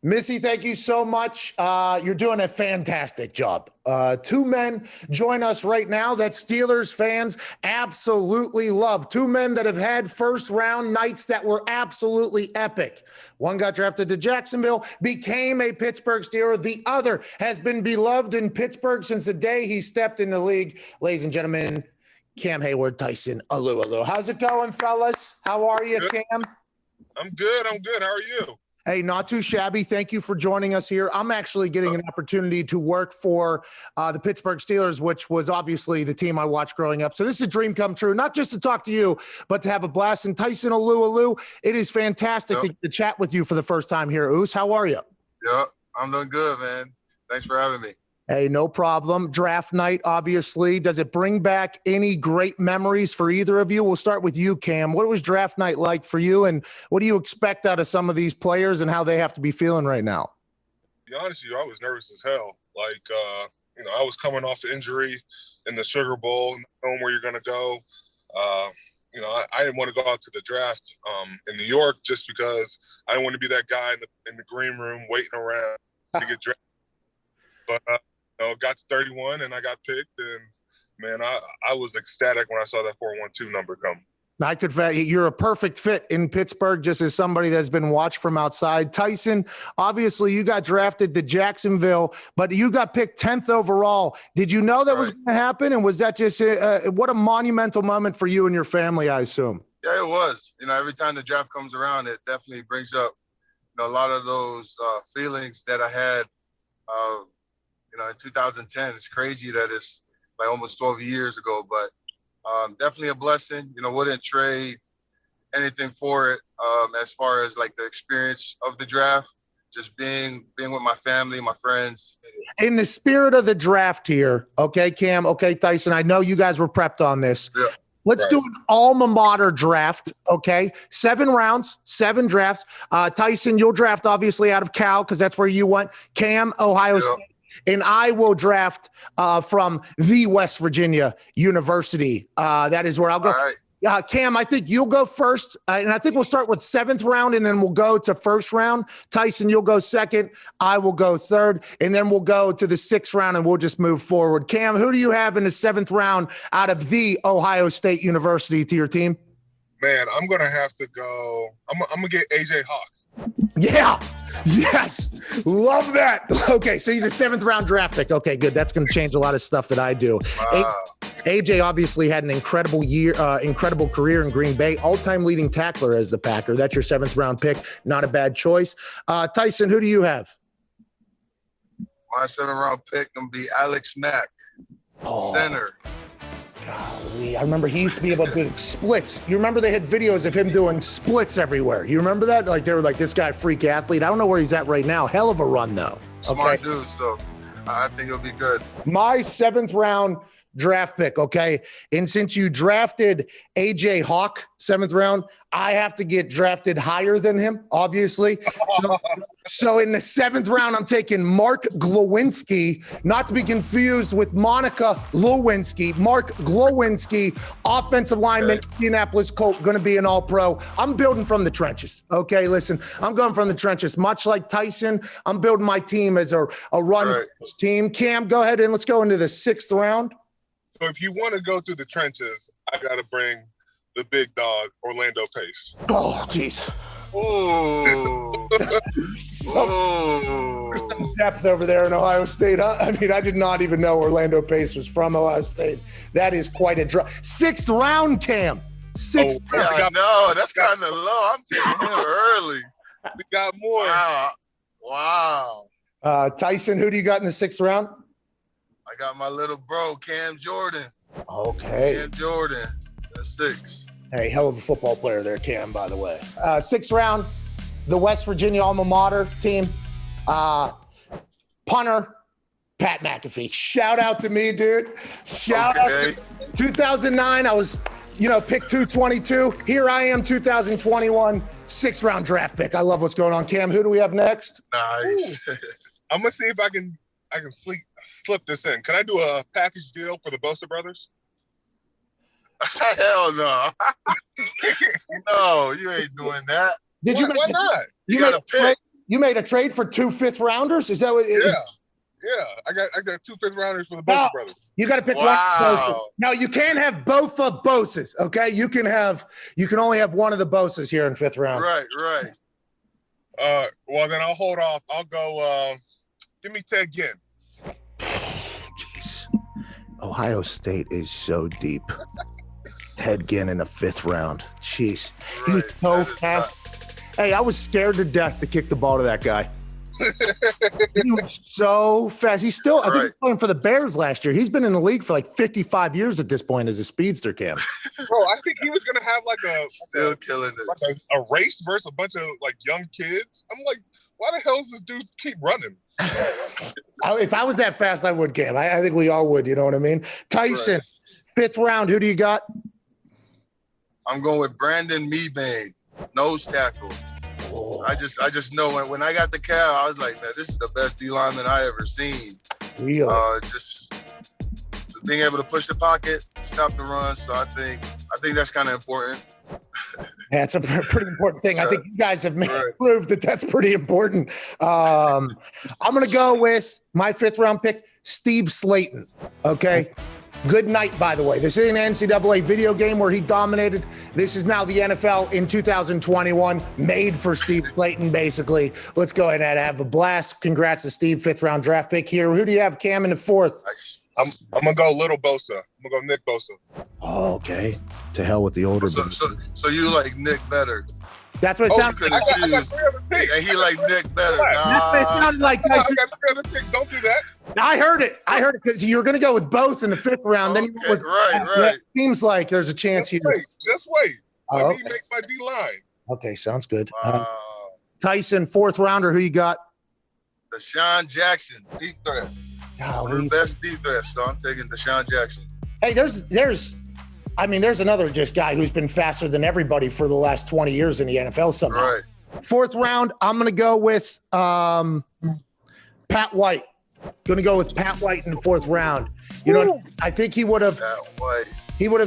Missy, thank you so much. You're doing a fantastic job. Two men join us right now that Steelers fans absolutely love. Two men that have had first-round nights that were absolutely epic. One got drafted to Jacksonville, became a Pittsburgh Steeler. The other has been beloved in Pittsburgh since the day he stepped in the league. Ladies and gentlemen, Cam Heyward, Tyson Alualu. How's it going, fellas? How are you, Cam? I'm good. How are you? Hey, not too shabby. Thank you for joining us here. I'm actually getting an opportunity to work for the Pittsburgh Steelers, which was obviously the team I watched growing up. So this is a dream come true, not just to talk to you, but to have a blast. And Tyson Alualu, it is fantastic to chat with you for the first time here. Oos, how are you? Yeah, I'm doing good, man. Thanks for having me. Hey, no problem. Draft night, obviously. Does it bring back any great memories for either of you? We'll start with you, Cam. What was draft night like for you, and what do you expect out of some of these players and how they have to be feeling right now? To be honest with you, I was nervous as hell. I was coming off the injury in the Sugar Bowl, knowing where you're going to go. I didn't want to go out to the draft in New York just because I didn't want to be that guy in the green room waiting around to get drafted. But got to 31 and I got picked, and man, I was ecstatic when I saw that 412 number come. You're a perfect fit in Pittsburgh, just as somebody that's been watched from outside. Tyson, obviously you got drafted to Jacksonville, but you got picked 10th overall. Did you know that was going to happen? And was that just what a monumental moment for you and your family, I assume? Yeah, it was. Every time the draft comes around, it definitely brings up, a lot of those feelings that I had, in 2010. It's crazy that it's like almost 12 years ago, but definitely a blessing. Wouldn't trade anything for it as far as like the experience of the draft, just being with my family, my friends. In the spirit of the draft here, okay, Cam, okay, Tyson, I know you guys were prepped on this. Yeah. Let's do an Alma Mater draft, okay? 7 rounds, 7 drafts. Tyson, you'll draft obviously out of Cal because that's where you went. Cam, Ohio State. And I will draft from the West Virginia University. That is where I'll go. All right. Cam, I think you'll go first. And I think we'll start with 7th round, and then we'll go to 1st round. Tyson, you'll go 2nd. I will go 3rd. And then we'll go to the 6th round, and we'll just move forward. Cam, who do you have in the 7th round out of the Ohio State University to your team? Man, I'm going to have to go – I'm going to get A.J. Hawk. Yeah. Yes. Love that. Okay. So he's a 7th round draft pick. Okay, good. That's going to change a lot of stuff that I do. Wow. AJ obviously had an incredible incredible career in Green Bay, all-time leading tackler as the Packer. That's your 7th round pick. Not a bad choice. Tyson, who do you have? My 7th round pick going to be Alex Mack, center. Golly, I remember he used to be able to do splits. You remember they had videos of him doing splits everywhere. You remember that? Like they were like, this guy, freak athlete. I don't know where he's at right now. Hell of a run though. Smart dude, so I think it'll be good. My 7th round draft pick, okay? And since you drafted A.J. Hawk, 7th round, I have to get drafted higher than him, obviously. So in the 7th round, I'm taking Mark Glowinski, not to be confused with Monica Lewinsky. Mark Glowinski, offensive lineman, Indianapolis Colt, going to be an all-pro. I'm building from the trenches, okay? Listen, I'm going from the trenches. Much like Tyson, I'm building my team as a run team. Cam, go ahead and let's go into the 6th round. So if you want to go through the trenches, I got to bring the big dog, Orlando Pace. Oh, jeez. Oh. Some depth over there in Ohio State. Huh? I mean, I did not even know Orlando Pace was from Ohio State. That is quite a drop. 6th round, Cam. 6th round. Yeah, no, that's kind of low. I'm taking him early. We got more. Wow. Tyson, who do you got in the 6th round? I got my little bro, Cam Jordan. Okay. Cam Jordan. That's 6. Hey, hell of a football player there, Cam, by the way. 6th round, the West Virginia Alma Mater team. Punter, Pat McAfee. Shout out to me, dude. Shout out to 2009. I was, pick 222. Here I am, 2021, 6th round draft pick. I love what's going on. Cam, who do we have next? Nice. I'm going to see if I can slip this in. Can I do a package deal for the Bosa brothers? Hell no. No, you ain't doing that. Did you? Why not? You got to pick. You made a trade for 2 5th-rounders? Is that what it is? Yeah. I got 2 5th-rounders for the Bosa brothers. You got to pick one of the Bosas. No, you can't have both of Bosas, okay? You can only have one of the Bosas here in 5th round. Right. Well, then I'll hold off. I'll go give me Ted Ginn. Jeez. Ohio State is so deep. Ted Ginn in the 5th round. Jeez. He was so fast. Hey, I was scared to death to kick the ball to that guy. He was so fast. He's still, I think he's playing for the Bears last year. He's been in the league for like 55 years at this point as a speedster, Cam. Bro, I think he was going to have killing it. Like a race versus a bunch of like young kids. I'm like, why the hell does this dude keep running? If I was that fast, I would, Cam. I think we all would. You know what I mean? Tyson, 5th round. Who do you got? I'm going with Brandon Mebane, nose tackle. Oh. I just know when I got the Cal, I was like, man, this is the best D lineman I ever seen. Really? Just being able to push the pocket, stop the run. So I think that's kind of important. Yeah, it's a pretty important thing. I think you guys have proved that that's pretty important. I'm going to go with my 5th round pick, Steve Slayton. Okay. Good night, by the way. This is an NCAA video game where he dominated. This is now the NFL in 2021, made for Steve Slayton, basically. Let's go ahead and have a blast. Congrats to Steve, 5th round draft pick here. Who do you have, Cam, in the 4th? I'm gonna go little Bosa. I'm gonna go Nick Bosa. Oh, okay. To hell with the older. So you like Nick better? That's what it sounds like. I got 3 other picks. And he like Nick better. That's what it sounded like. I got 3 other picks. Don't do that. I heard it because you were going to go with both in the 5th round. Then you went with right. It seems like there's a chance here. Just wait. Let me make my D line. Okay, sounds good. Tyson, 4th rounder. Who you got? Deshaun Jackson, deep threat. The best defense, so I'm taking Deshaun Jackson. Hey, there's another just guy who's been faster than everybody for the last 20 years in the NFL somehow. Right. 4th round, I'm going to go with Pat White. Going to go with Pat White in the 4th round. You know, I think he would have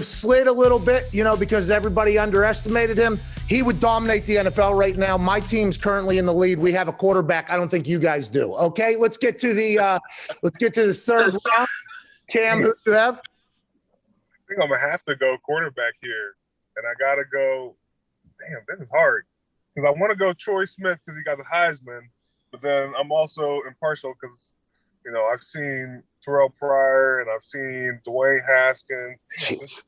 slid a little bit, because everybody underestimated him. He would dominate the NFL right now. My team's currently in the lead. We have a quarterback. I don't think you guys do. Okay, let's get to the 3rd round. Cam, who do you have? I think I'm gonna have to go quarterback here, and I gotta go. Damn, this is hard because I want to go Troy Smith because he got the Heisman, but then I'm also impartial because I've seen Terrell Pryor and I've seen Dwayne Haskins. Jeez.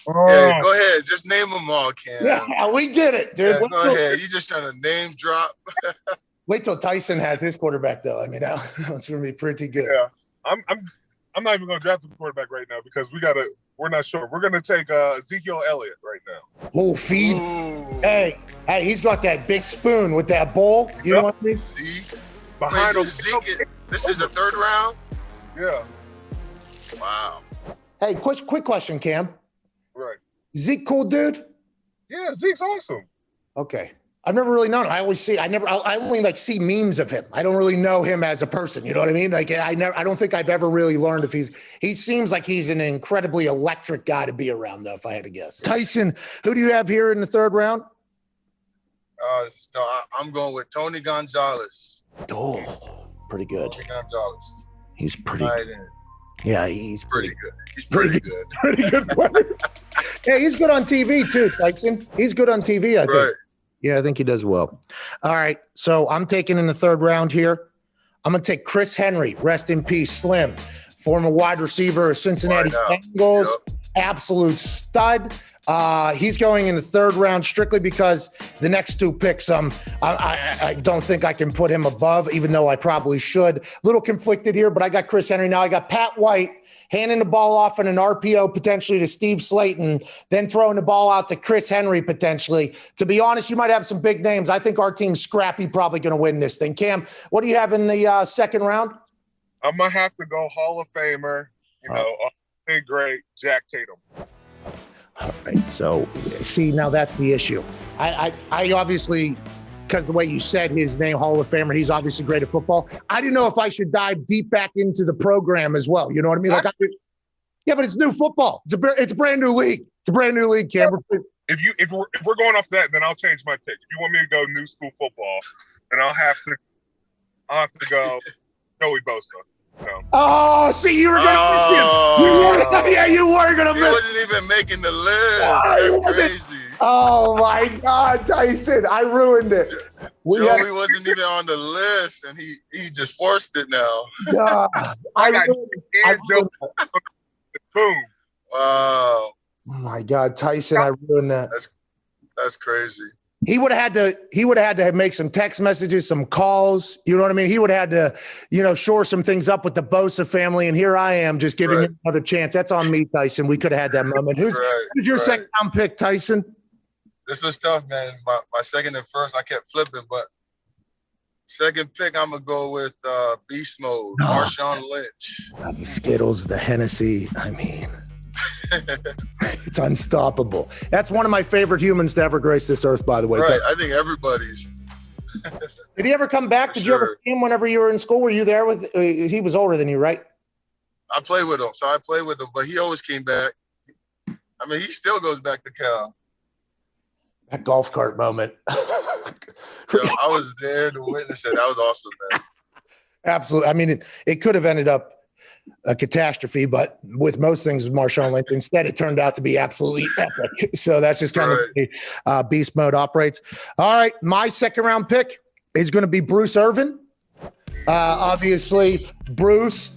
Yeah, go ahead. Just name them all, Cam. Yeah, we get it, dude. Yeah, go ahead. You're just trying to name drop. Wait till Tyson has his quarterback, though. I mean, it's going to be pretty good. Yeah, I'm not even going to draft the quarterback right now because we're not sure. We're going to take Ezekiel Elliott right now. Oh, feed. Ooh. Hey, he's got that big spoon with that bowl. You know what I mean? See? Behind him. This is the 3rd round? Yeah. Wow. Hey, quick question, Cam. Right. Zeke, cool dude? Yeah, Zeke's awesome. Okay. I've never really known him. I only see memes of him. I don't really know him as a person. You know what I mean? Like I don't think I've ever really learned if he seems like he's an incredibly electric guy to be around though, if I had to guess. Tyson, who do you have here in the 3rd round? I'm going with Tony Gonzalez. Oh, pretty good. Tony Gonzalez. He's pretty good. Yeah, he's pretty good. He's pretty good. Pretty good player. Yeah, he's good on TV too, Tyson. He's good on TV, I think. Right. Yeah, I think he does well. All right, so I'm taking in the 3rd round here. I'm going to take Chris Henry, rest in peace, Slim, former wide receiver of Cincinnati Bengals, absolute stud. He's going in the 3rd round strictly because the next 2 picks, I don't think I can put him above, even though I probably should. A little conflicted here, but I got Chris Henry. Now I got Pat White handing the ball off in an RPO potentially to Steve Slayton, then throwing the ball out to Chris Henry potentially. To be honest, you might have some big names. I think our team's scrappy, probably going to win this thing. Cam, what do you have in the 2nd round? I'm going to have to go Hall of Famer, great Jack Tatum. All right. So, see, now that's the issue. I obviously, because the way you said his name, Hall of Famer, he's obviously great at football. I didn't know if I should dive deep back into the program as well. You know what I mean? Yeah, but it's new football. It's a brand new league. It's a brand new league, Cam. If we're going off that, then I'll change my pick. If you want me to go new school football, and I'll have to go Joey Bosa. No. Oh, see, you were gonna miss him. Yeah, you were gonna miss. He wasn't even making the list. That's crazy. Oh my God, Tyson! I ruined it. Joey wasn't even on the list, and he just forced it now. I got Joey. Boom. Wow. Oh my God, Tyson! I ruined that. That's crazy. He would have had to make some text messages, some calls. You know what I mean? He would have had to, shore some things up with the Bosa family. And here I am just giving him another chance. That's on me, Tyson. We could have had that moment. Who's your second round pick, Tyson? This was tough, man. My second and first, I kept flipping, but second pick, I'm going to go with Beast Mode, Marshawn Lynch. The Skittles, the Hennessy. I mean, it's unstoppable. That's one of my favorite humans to ever grace this earth, by the way. Right. I think everybody's. Did he ever come back? Did you ever see him whenever you were in school? Were you there with he was older than you, right? I played with him. So I played with him, but he always came back. I mean, he still goes back to Cal. That golf cart moment. I was there to witness it. That was awesome, man. Absolutely. I mean, it could have ended up a catastrophe, but with most things with Marshawn Lynch, instead it turned out to be absolutely epic. So that's just kind of the beast mode operates. All right, my second round pick is going to be Bruce Irvin. Obviously, Bruce,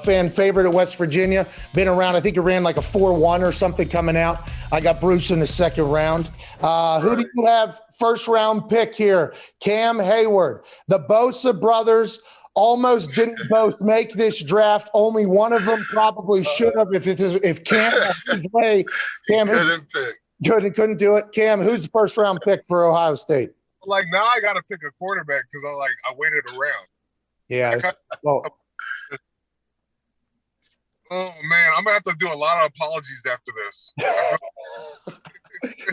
fan favorite at West Virginia, been around. I think he ran like a 4.1 or something coming out. I got Bruce in the second round. Who do you have first round pick here? Cam Heyward. The Bosa brothers almost didn't both make this draft. Only one of them probably should have. If Cam had his way, Cam couldn't do it. Cam, who's the first round pick for Ohio State? Like now, I got to pick a quarterback because I waited around. Yeah. Oh man, I'm gonna have to do a lot of apologies after this.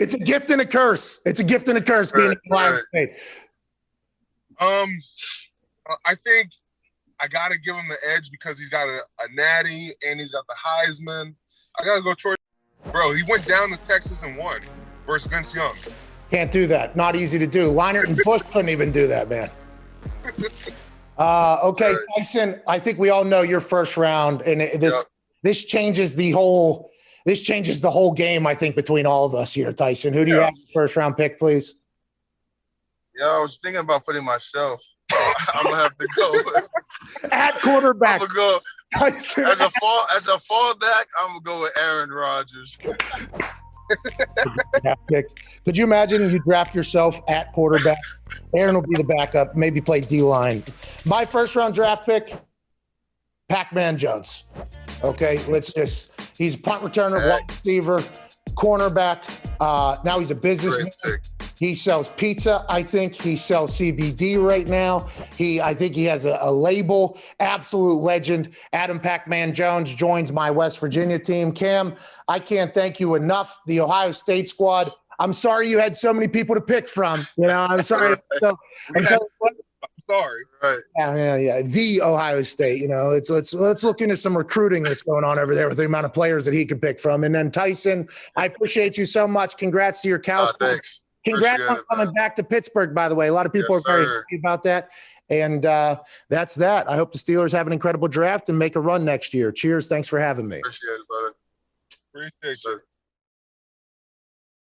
It's a gift and a curse. It's a gift and a curse being in Ohio State. I think I got to give him the edge because he's got a natty and he's got the Heisman. I got to go Troy. Bro, he went down to Texas and won versus Vince Young. Can't do that. Not easy to do. Leinart and Bush couldn't even do that, man. Okay, Tyson, I think we all know your first round, and this changes the whole game, I think, between all of us here, Tyson. Who do you have first round pick, please? Yeah, I was thinking about putting myself. I'm gonna have to go at quarterback. I'm gonna go as a fallback. I'm gonna go with Aaron Rodgers. Could you imagine you draft yourself at quarterback? Aaron will be the backup, maybe play D-line. My first round draft pick, Pac-Man Jones. Okay, he's a punt returner, wide receiver, cornerback. Now he's a businessman. He sells pizza. I think he sells CBD right now. I think he has a label. Absolute legend. Adam Pac-Man Jones joins my West Virginia team. Cam, I can't thank you enough. The Ohio State squad. I'm sorry you had so many people to pick from. I'm sorry. I'm sorry. Right. Yeah. The Ohio State. Let's look into some recruiting that's going on over there with the amount of players that he could pick from. And then Tyson, I appreciate you so much. Congrats to your Cal squad. Thanks. Congrats on coming back to Pittsburgh, by the way. A lot of people are very happy about that. And that's that. I hope the Steelers have an incredible draft and make a run next year. Cheers. Thanks for having me. Appreciate it, brother. Appreciate you.